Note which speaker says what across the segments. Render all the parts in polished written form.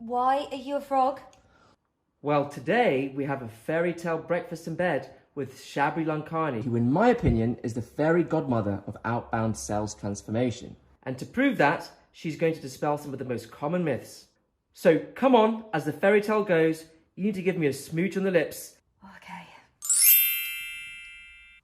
Speaker 1: Why are you a frog?
Speaker 2: Well, today we have a fairy tale breakfast in bed with Shabri Lakhani, who in my opinion is the fairy godmother of outbound sales transformation. And to prove that, she's going to dispel some of the most common myths. So come on, as the fairy tale goes, you need to give me a smooch on the lips.
Speaker 1: Okay.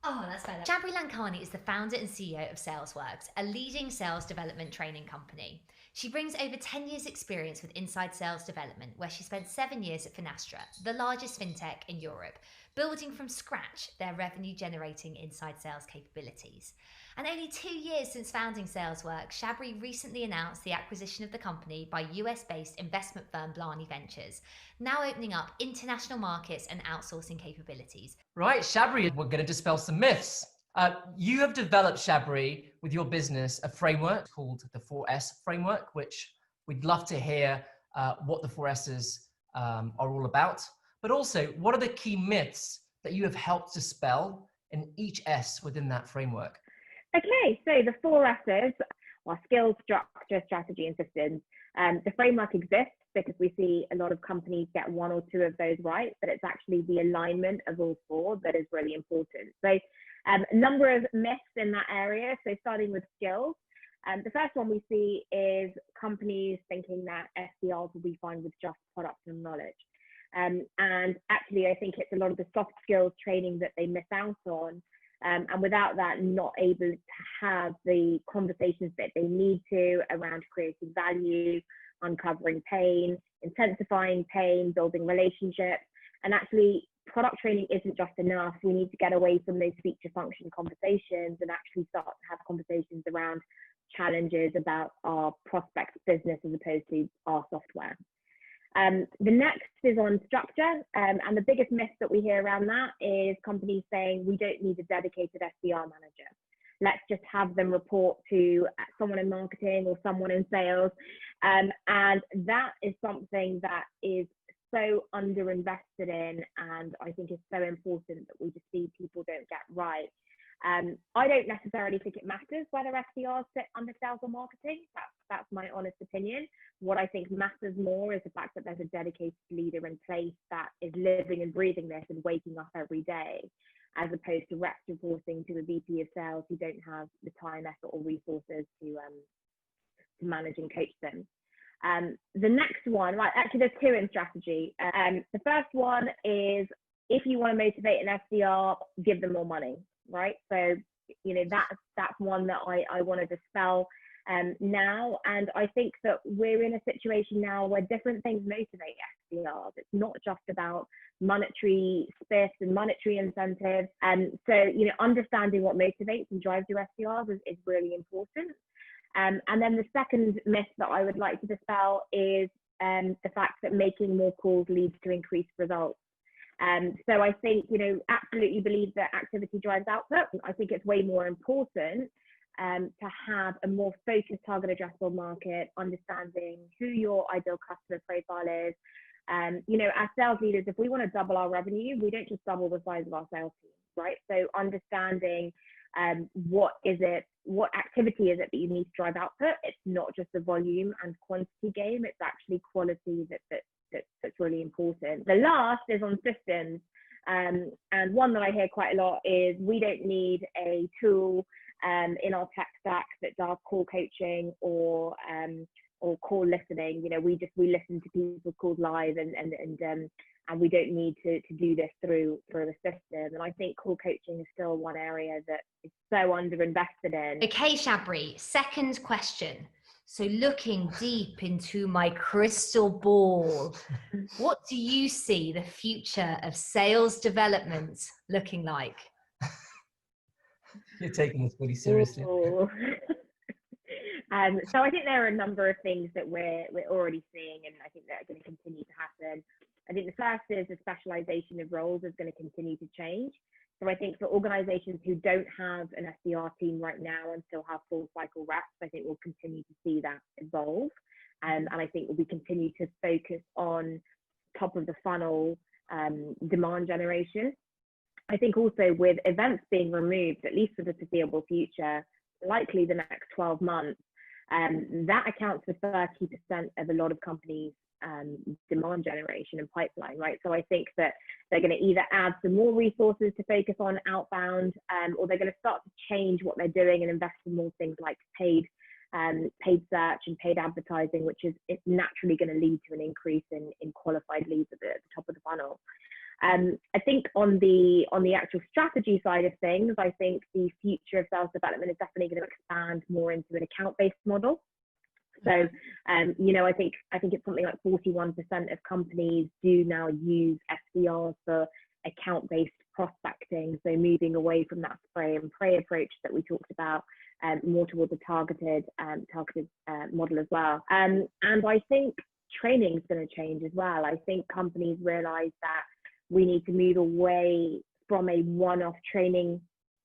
Speaker 3: Oh, that's better. Shabri Lakhani is the founder and CEO of SalesWorks, a leading sales development training company. She brings over 10 years experience with inside sales development, where she spent 7 years at Finastra, the largest fintech in Europe, building from scratch their revenue generating inside sales capabilities. And only 2 years since founding SalesWorks, Shabri recently announced the acquisition of the company by US-based investment firm Blarney Ventures, now opening up international markets and outsourcing capabilities.
Speaker 4: Right, Shabri, we're going to dispel some myths. You have developed, Shabri, with your business, a framework called the 4S framework, which we'd love to hear what the 4S's are all about. But also, what are the key myths that you have helped dispel in each S within that framework?
Speaker 5: Okay, so the 4S's are skills, structure, strategy, and systems. The framework exists because we see a lot of companies get one or two of those right, but it's actually the alignment of all four that is really important. So a number of myths in that area. So starting with skills, the first one we see is companies thinking that SDRs will be fine with just product and knowledge. And actually, I think it's a lot of the soft skills training that they miss out on. And without that, not able to have the conversations that they need to around creating value, uncovering pain, intensifying pain, building relationships. And actually, product training isn't just enough. We need to get away from those feature function conversations and actually start to have conversations around challenges about our prospect's business as opposed to our software. The next is on structure, and the biggest myth that we hear around that is companies saying we don't need a dedicated SDR manager. Let's just have them report to someone in marketing or someone in sales. And that is something that is so underinvested in, and I think is so important that we just see people don't get right. I don't necessarily think it matters whether SDRs sit under sales or marketing. That's my honest opinion. What I think matters more is the fact that there's a dedicated leader in place that is living and breathing this and waking up every day, as opposed to reps reporting to a VP of sales who don't have the time, effort, or resources to manage and coach them. The next one, right, actually there's two in strategy. The first one is if you want to motivate an SDR, give them more money, right? So, you know, that's one that I want to dispel now. And I think that we're in a situation now where different things motivate SDRs. It's not just about monetary spiffs and monetary incentives. And so, you know, understanding what motivates and drives your SDRs is really important. And then the second myth that I would like to dispel is the fact that making more calls leads to increased results. So I think, you know, absolutely believe that activity drives output. I think it's way more important to have a more focused target addressable market, understanding who your ideal customer profile is. You know, as sales leaders, if we want to double our revenue, we don't just double the size of our sales team, right? So understanding what activity is it that you need to drive output. It's not just a volume and quantity game, it's actually quality that's really important. The last is on systems, and one that I hear quite a lot is we don't need a tool in our tech stack that does call coaching or call listening. You know, we listen to people's calls live, and we don't need to do this through a system. And I think call coaching is still one area that is so underinvested in.
Speaker 3: Okay, Shabri, second question. So looking deep into my crystal ball, what do you see the future of sales development looking like?
Speaker 4: You're taking this pretty seriously.
Speaker 5: So I think there are a number of things that we're already seeing, and I think that are going to continue to happen. I think the first is the specialization of roles is going to continue to change. So I think for organizations who don't have an SDR team right now and still have full cycle reps, I think we'll continue to see that evolve. And I think we continue to focus on top of the funnel demand generation. I think also with events being removed, at least for the foreseeable future, likely the next 12 months, that accounts for 30% of a lot of companies' demand generation and pipeline, right? So I think that they're going to either add some more resources to focus on outbound, or they're going to start to change what they're doing and invest in more things like paid search and paid advertising, which is naturally going to lead to an increase in qualified leads at the top of the funnel. I think on the actual strategy side of things, I think the future of sales development is definitely going to expand more into an account-based model. So, I think it's something like 41% of companies do now use SDRs for account-based prospecting. So moving away from that spray and pray approach that we talked about, more towards a targeted model as well. And I think training is going to change as well. I think companies realize that we need to move away from a one-off training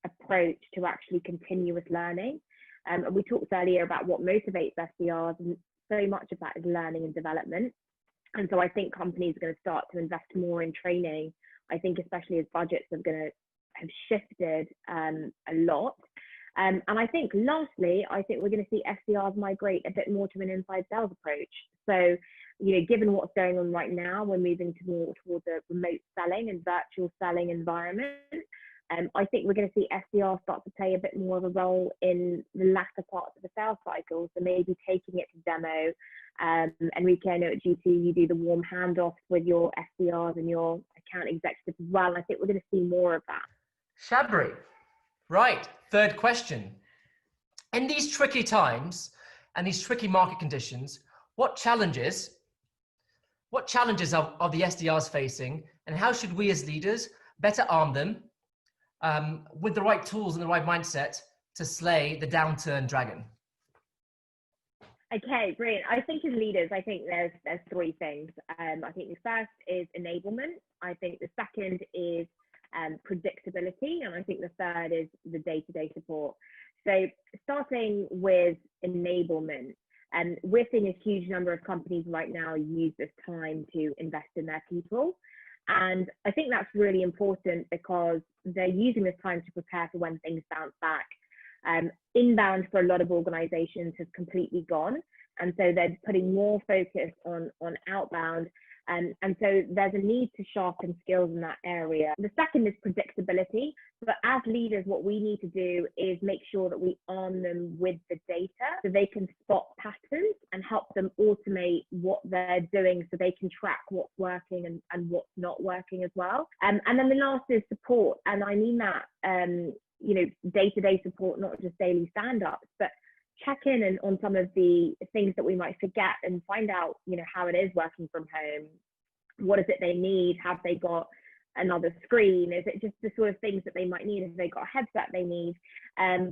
Speaker 5: approach to actually continuous learning. And we talked earlier about what motivates SDRs, and so much of that is learning and development. And so I think companies are going to start to invest more in training. I think especially as budgets are going to have shifted a lot. And I think lastly, I think we're going to see SDRs migrate a bit more to an inside sales approach. So, given what's going on right now, we're moving more towards a remote selling and virtual selling environment. I think we're going to see SDRs start to play a bit more of a role in the latter parts of the sales cycle. So maybe taking it to demo. Henrique, I know at GT you do the warm handoffs with your SDRs and your account executives as well. I think we're going to see more of that.
Speaker 4: Shabri, right. Third question. In these tricky times and these tricky market conditions, what challenges are the SDRs facing, and how should we as leaders better arm them with the right tools and the right mindset to slay the downturn dragon?
Speaker 5: Okay, brilliant. I think as leaders, I think there's three things. I think the first is enablement. I think the second is predictability, and I think the third is the day-to-day support. So starting with enablement, we're seeing a huge number of companies right now use this time to invest in their people. And I think that's really important because they're using this time to prepare for when things bounce back. Inbound for a lot of organizations has completely gone. And so they're putting more focus on outbound. And so there's a need to sharpen skills in that area. The second is predictability. But as leaders, what we need to do is make sure that we arm them with the data so they can spot patterns and help them automate what they're doing so they can track what's working and what's not working as well. And then the last is support. And I mean that, day-to-day support, not just daily stand-ups, but check in on some of the things that we might forget and find out, how it is working from home. What is it they need? Have they got another screen? Is it just the sort of things that they might need? Have they got a headset they need?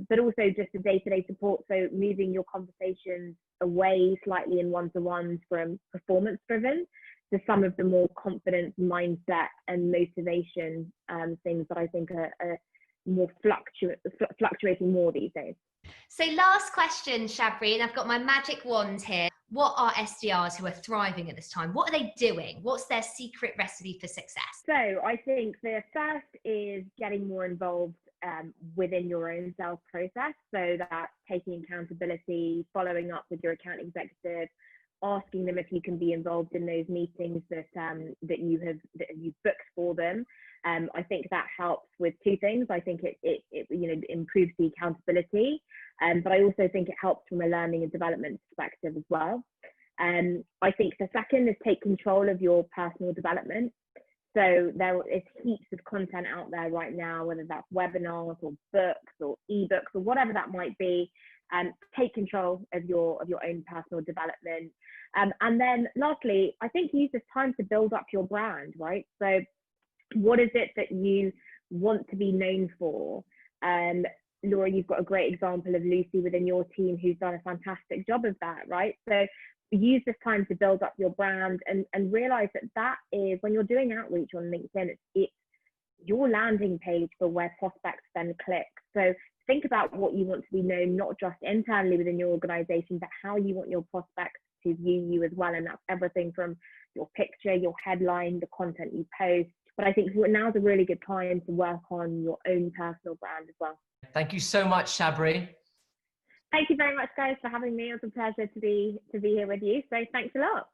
Speaker 5: But also just the day-to-day support. So moving your conversations away slightly in one-to-ones from performance-driven to some of the more confidence, mindset, and motivation things that I think are more fluctuating more these days.
Speaker 3: So last question, Shabri, and I've got my magic wand here. What are SDRs who are thriving at this time? What are they doing? What's their secret recipe for success?
Speaker 5: So I think the first is getting more involved within your own sales process. So that's taking accountability, following up with your account executive, asking them if you can be involved in those meetings that you've booked for them. I think that helps with two things. I think it improves the accountability, but I also think it helps from a learning and development perspective as well. I think the second is take control of your personal development. So there is heaps of content out there right now, whether that's webinars or books or ebooks or whatever that might be. Take control of your own personal development. And then lastly, I think use this time to build up your brand, right? So what is it that you want to be known for? Laura, you've got a great example of Lucy within your team who's done a fantastic job of that, right? So use this time to build up your brand and realize that is, when you're doing outreach on LinkedIn, it's your landing page for where prospects then click. So think about what you want to be known, not just internally within your organization, but how you want your prospects to view you as well. And that's everything from your picture, your headline, the content you post. But I think now's a really good time to work on your own personal brand as well.
Speaker 4: Thank you so much, Shabri.
Speaker 5: Thank you very much, guys, for having me. It was a pleasure to be here with you. So thanks a lot.